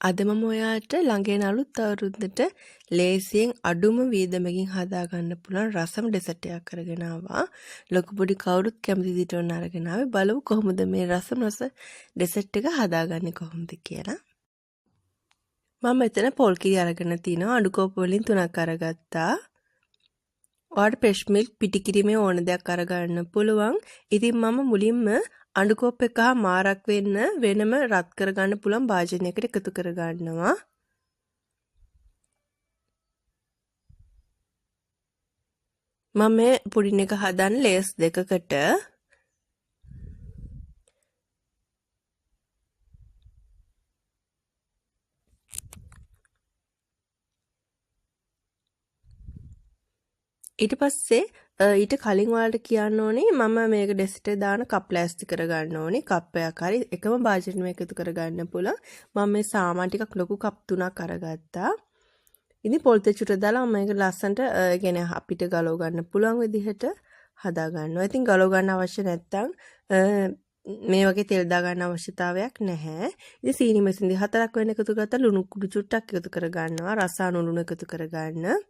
අද මම ඔයාලට ළඟේන අලුත් අවුරුද්දට ලේසියෙන් අඩුම වියදමකින් හදාගන්න පුළුවන් රසම ඩෙසර්ට් එකක් අරගෙන ආවා. ලොකු පොඩි කවුරුත් කැමති විදිහට ඔන්න අරගෙන ආවේ. බලමු කොහොමද මේ රසම රස ඩෙසර්ට් එක හදාගන්නේ කොහොමද කියලා. මම මෙතන පොල් කිරි අරගෙන තිනවා. අඩු කෝප වලින් 3ක් අරගත්තා. ඔයාලට ෆ්‍රෙෂ් මිල්ක් පිටි කිරීමේ ඕන දෙයක් අරගන්න පුළුවන්. ඉතින් මම මුලින්ම අඬු කොප් එක හා මාරක් වෙන්න වෙනම රත් කරගන්න පුළුවන් භාජනයකට එකතු කරගන්නවා. මම මේ පුඩින් එක හදන්න ලේස් දෙකකට ඊට පස්සේ ඊට කලින් ඔයාලට කියන්න ඕනේ මම මේක ඩෙසර්ට් එක දාන කප් ප්ලාස්ටික් කරගන්න ඕනේ. කප් එකක් හරි එකම භාජනෙම එකතු කරගන්න පුළුවන්. මම මේ සාමාන් ටිකක් ලොකු කප් 3ක් අරගත්තා. ඉතින් පොල් තෙචුට දාලා මම මේක ලස්සනට කියන්නේ අපිට ගලව ගන්න පුළුවන් විදිහට හදා ගන්නවා. ඉතින් ගලව ගන්න අවශ්‍ය නැත්නම් මේ වගේ තෙල් දා ගන්න අවශ්‍යතාවයක් නැහැ. ඉතින් සීනි මෙසින්දි 4ක් වෙන එකතු කරලා ලුණු කුඩු චුට්ටක් එකතු කරගන්නවා. රස අණු ලුණු එකතු කරගන්න.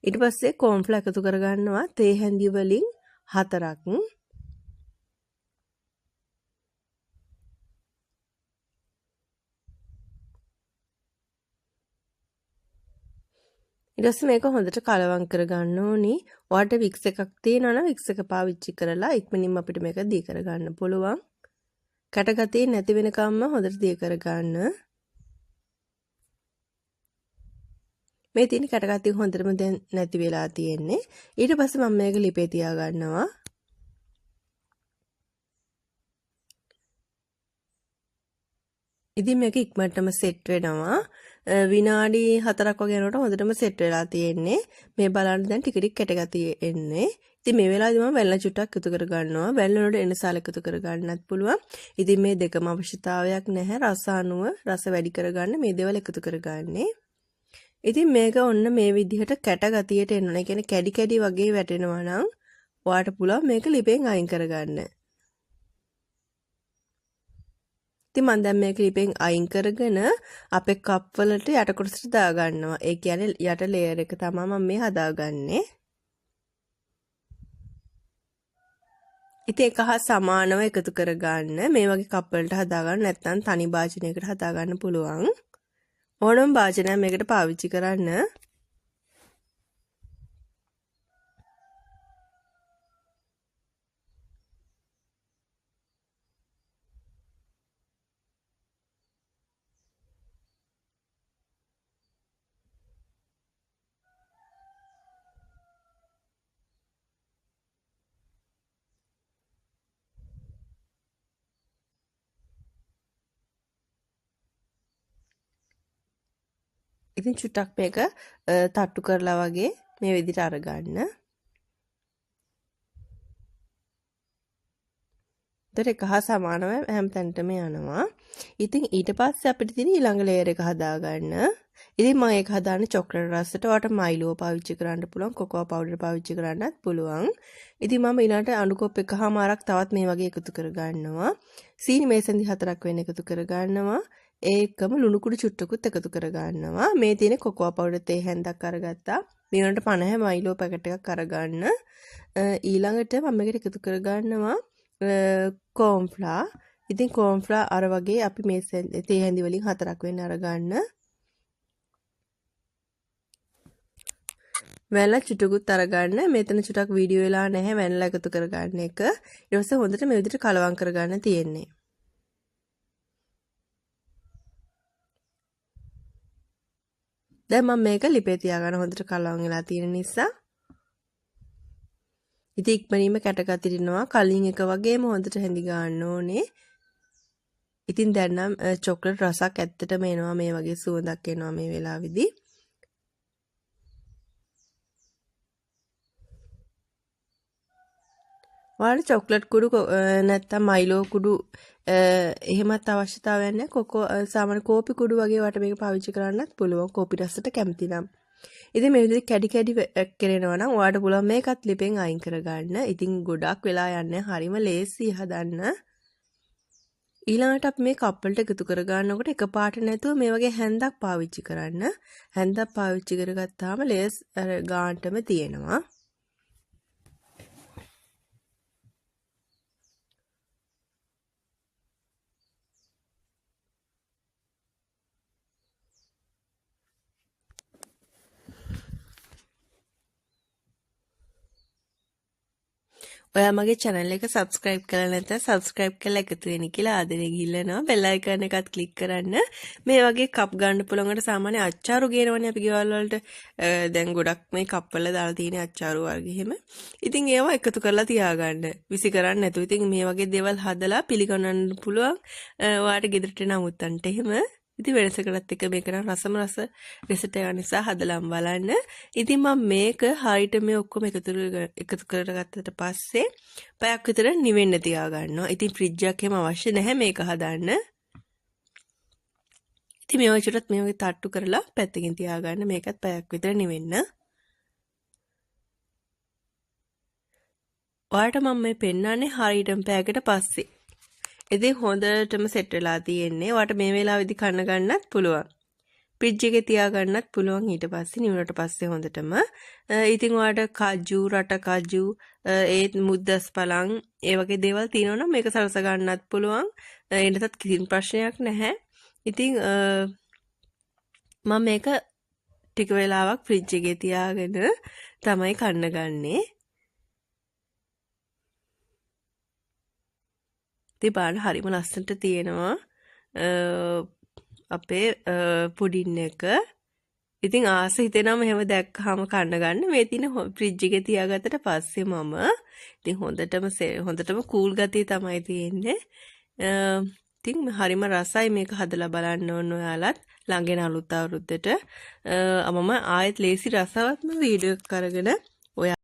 ඊට පස්සේ කෝන්ෆ්ලෝ එකතු කරගන්නවා තේ හැඳි වලින් 4ක්. ඊට පස්සේ මේක හොඳට කලවම් කරගන්න ඕනි. ඔයාලට වික්ස් එකක් තියෙනවා නම් වික්ස් එක පාවිච්චි කරලා ඉක්මනින්ම අපිට මේක දී කරගන්න පුළුවන්. කැටගතිය නැති වෙනකම්ම හොඳට දී කරගන්න. මේ තියෙන කැටගතිය හොඳටම දැන් නැති වෙලා තියෙන්නේ. ඊට පස්සේ මම මේක ලිපේ තියා ගන්නවා. ඉතින් මේක ඉක්මනටම සෙට් වෙනවා. විනාඩි 4ක් වගේ යනකොට හොඳටම සෙට් වෙලා තියෙන්නේ. මේ බලන්න දැන් ටික ටික කැටගතිය එන්නේ. ඉතින් මේ වෙලාවේදී මම වැල්ල චුට්ටක් එකතු කර ගන්නවා. වැල්ල වලට එනසාල එකතු කර ගන්නත් පුළුවන්. ඉතින් මේ දෙකම අවශ්‍යතාවයක් නැහැ. රස අනුව රස වැඩි කරගන්න මේ දේවල් එකතු කරගන්නේ. ඉතින් මේක ඔන්න මේ විදිහට කැට ගතියට එන්න ඕනේ. ඒ කියන්නේ කැඩි කැඩි වගේ වැටෙනවා නම් ඔයාට පුළුවන් මේක ලිපෙන් අයින් කරගන්න. ඉතින් මම දැන් මේක ලිපෙන් අයින් කරගෙන අපේ කප් වලට යට කොටසට දා ගන්නවා. ඒ කියන්නේ යට ලේයර් එක තමයි මම මේ හදාගන්නේ. ඉතින් ඒක හා සමානව එකතු කරගන්න. මේ වගේ කප් වලට හදාගන්න නැත්නම් තනි භාජනයකට හදාගන්න පුළුවන්. ඕනම භාජනයක් මේකට පාවිච්චි කරන්න. ඉතින් චුට්ටක් මේක තට්ටු කරලා වගේ මේ විදිහට අරගන්න. ඒක හා සමානව හැම තැනටම යනවා. ඉතින් ඊට පස්සේ අපිට තියෙන ඊළඟ ලේයර් එක හදාගන්න. ඉතින් මම ඒක හදාන්නේ චොක්ලට් රසට. ඔයාලට මයිලෝ පාවිච්චි කරන්න පුළුවන්, කොකෝ පවුඩර් පාවිච්චි කරන්නත් පුළුවන්. ඉතින් මම ඊළඟට අඬු කොප් එකමාරක් තවත් මේ වගේ එකතු කරගන්නවා. සීනි මේසෙන්දි 4ක් වෙන එකතු කරගන්නවා. ඒකම ලුණු කුඩු චුට්ටකුත් එකතු කරගන්නවා. මේ තියෙන කොකෝ පවුඩර් තේ හැන්දක් අරගත්තා. ඊළඟට 50 මයිලෝ පැකට් එකක් අරගන්න. ඊළඟට මම මේකට එකතු කරගන්නවා කෝන්ෆ්ලා. ඉතින් කෝන්ෆ්ලා අර වගේ අපි මේ තේ හැඳි වලින් 4ක් වෙන්න අරගන්න. වැල්ල චුටකුත් අරගන්න. මෙතන චුටක් වීඩියෝ වෙලා නැහැ වැල්ල එකතු කරගන්න එක. ඊට පස්සේ හොඳට මේ විදිහට කලවම් කරගන්න තියෙන්නේ. දැන් මම මේක ලිපේ තියාගෙන හොඳට කලවම් වෙලා තියෙන නිසා ඉතින් ඉක්මනින්ම කැටගතිරිනවා. කලින් එක වගේම හොඳට හැඳි ගන්න ඕනේ. ඉතින් දැන් නම් චොක්ලට් රසක් ඇත්තටම එනවා. මේ වගේ සුවඳක් එනවා මේ වෙලාවේදී. ඔයාලට චොක්ලට් කුඩු නැත්තම් මයිලෝ කුඩු එහෙමත් අවශ්‍යතාවයක් නැහැ. කොකෝ සාමාන්‍ය කෝපි කුඩු වගේ වට මේක පාවිච්චි කරන්නත් පුළුවන්. කෝපි රසට කැමති නම්. ඉතින් මේ විදිහට කැඩි කැඩි කරනවා නම් ඔයාලට පුළුවන් මේකත් ලිපෙන් අයින් කරගන්න. ඉතින් ගොඩක් වෙලා යන්නේ හරිම ලේසි හදන්න. ඊළඟට අපි මේ කප් වලට එකතු කර ගන්නකොට එකපාරට නැතුව මේ වගේ හැන්දක් පාවිච්චි කරන්න. හැන්දක් පාවිච්චි කරගත්තාම ලේස් අර ගානටම තියෙනවා. ඔයා මගේ channel එක subscribe කරලා නැත්නම් subscribe කරලා එකතු වෙන්න කියලා ආදරේ ගිල්ලනවා. bell icon එකත් click කරන්න. මේ වගේ කප් ගන්න පුළුවන්කට සාමාන්‍ය අච්චාරු ගේනවනේ අපි ගෙවල් වලට. දැන් ගොඩක් මේ කප් වල දාලා තියෙන අච්චාරු වර්ග එහෙම. ඉතින් ඒවා එකතු කරලා තියාගන්න. විසි කරන්නේ නැතුව. ඉතින් මේ වගේ දේවල් හදලා පිළිගන්නන්න පුළුවන්. ඔයාට ගෙදරට නමුත්තන්ට එහෙම. ඉතින් වෙනසකටත් එක මේක නම් රසම රස රෙසිපි එක නිසා හදලාම බලන්න. ඉතින් මම මේක හරියට මේ ඔක්කොම එකතු කරගත්තට පස්සේ පැයක් විතර නිවෙන්න තියාගන්නවා. ඉතින් ෆ්‍රිජ් එකක් එහෙම අවශ්‍ය නැහැ මේක හදන්න. ඉතින් මේ වචරත් මේ වගේ තට්ටු කරලා පැත්තකින් තියාගන්න. මේකත් පැයක් විතර නිවෙන්න. ඔයාලට මම මේ පෙන්නන්නේ හරියටම පැයකට පස්සේ. ඉතින් හොඳටම සෙට් වෙලා තියෙන්නේ. ඔයාලට මේ වෙලාවෙදි කන්න ගන්නත් පුළුවන්. ෆ්‍රිජ් එකේ තියා ගන්නත් පුළුවන් ඊට පස්සේ නිවුණට පස්සේ හොඳටම. ඉතින් ඔයාලට කජු, රට කජු, ඒත් මුද්දස් පලං ඒ වගේ දේවල් තියෙනවා නම් මේක සරස ගන්නත් පුළුවන්. ඒකටත් කිසිම ප්‍රශ්නයක් නැහැ. ඉතින් මම මේක ටික වෙලාවක් ෆ්‍රිජ් එකේ තියාගෙන තමයි කන්න ගන්නේ. ඉතින් බලන්න හරිම ලස්සනට තියෙනවා අපේ පුඩින් එක. ඉතින් ආස හිතෙනම එහෙම දැක්කහම කන්න ගන්න. මේ තියෙන ෆ්‍රිජ් එකේ තියාගත්තට පස්සේ මම ඉතින් හොඳටම කූල් ගතිය තමයි තියෙන්නේ. ඉතින් හරිම රසයි මේක හදලා බලන්න ඕන ඔයාලත් ළඟේන අලුත් අවුරුද්දට. මම ආයෙත් ලේසි රසවත්ම වීඩියෝ එකක් අරගෙන